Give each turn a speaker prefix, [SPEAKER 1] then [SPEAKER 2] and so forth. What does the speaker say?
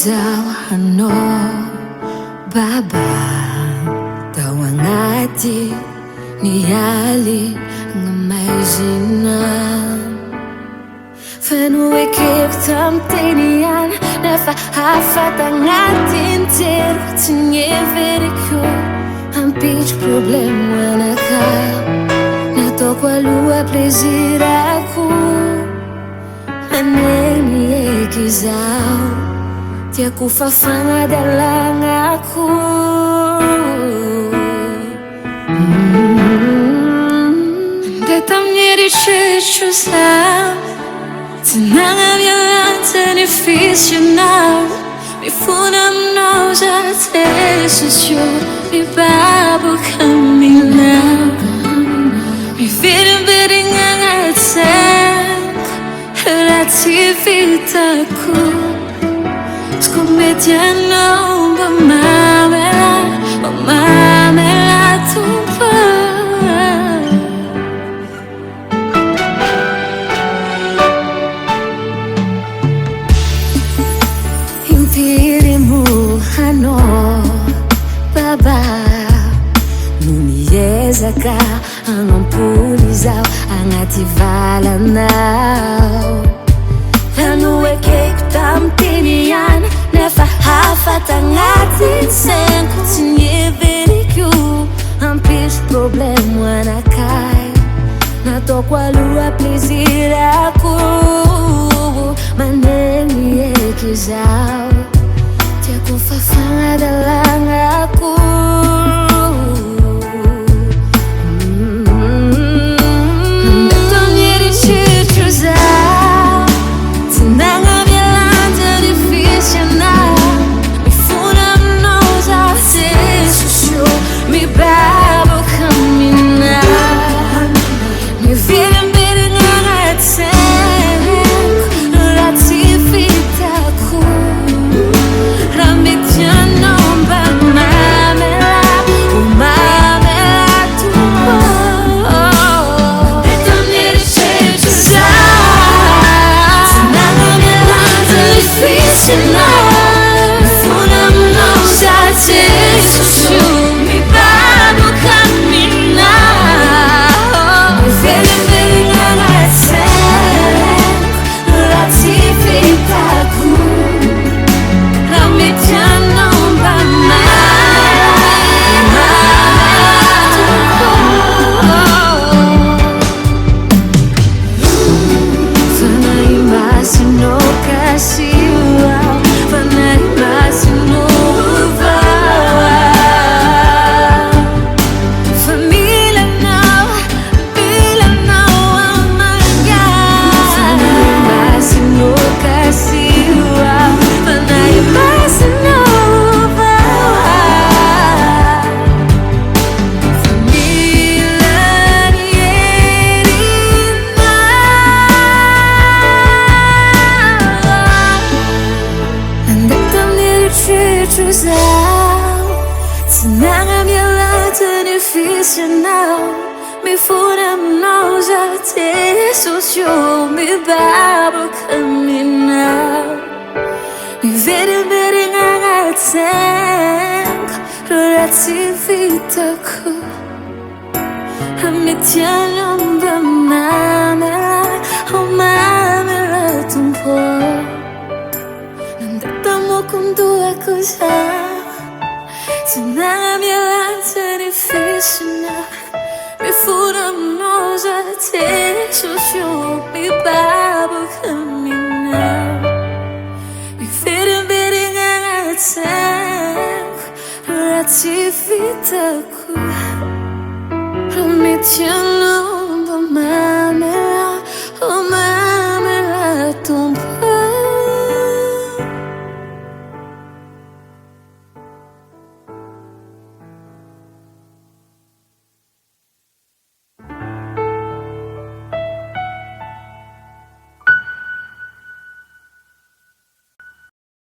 [SPEAKER 1] izao hanao baba tao agnaty ny aly gn'amaizina fa noekeko tamy teny ihany nefa afata agnatiny jeriko tsy nieveriko hampitry problemo anakay nataoko aloha plezirako manegny eky izao tiako fafagna dalagnako nde tamin'ny eritreritro zaho tsy nagnavialanta ny fisionao mifona aminao zaho te sosio mibaboka aminao miverimberigna agnaty saiko raha tsy vitako izy mety anao mba mamela tompo impiry mohanao baba no miezaka hanampoly zao agnaty valanao Hanoekeko tamy teny ihany nefa afata agnatiny sainko tsy nieveriko hampitry problemo anakay nataoko aloha plezirako manegny eky izao tiako fafagna dalagnako Tsy nagnavialanta ny fisionao mifona aminao zaho te sosio mibaboka aminao miverimberigna agnaty saiko raha tsy vitako mety anao mba mamela tompo nande tamokondoako zaho Tsy nagnavialanta ny fisionao mifona aminao zaho te sosio mibaboka aminao miverimberigna agnaty saiko raha tsy vitako mety anao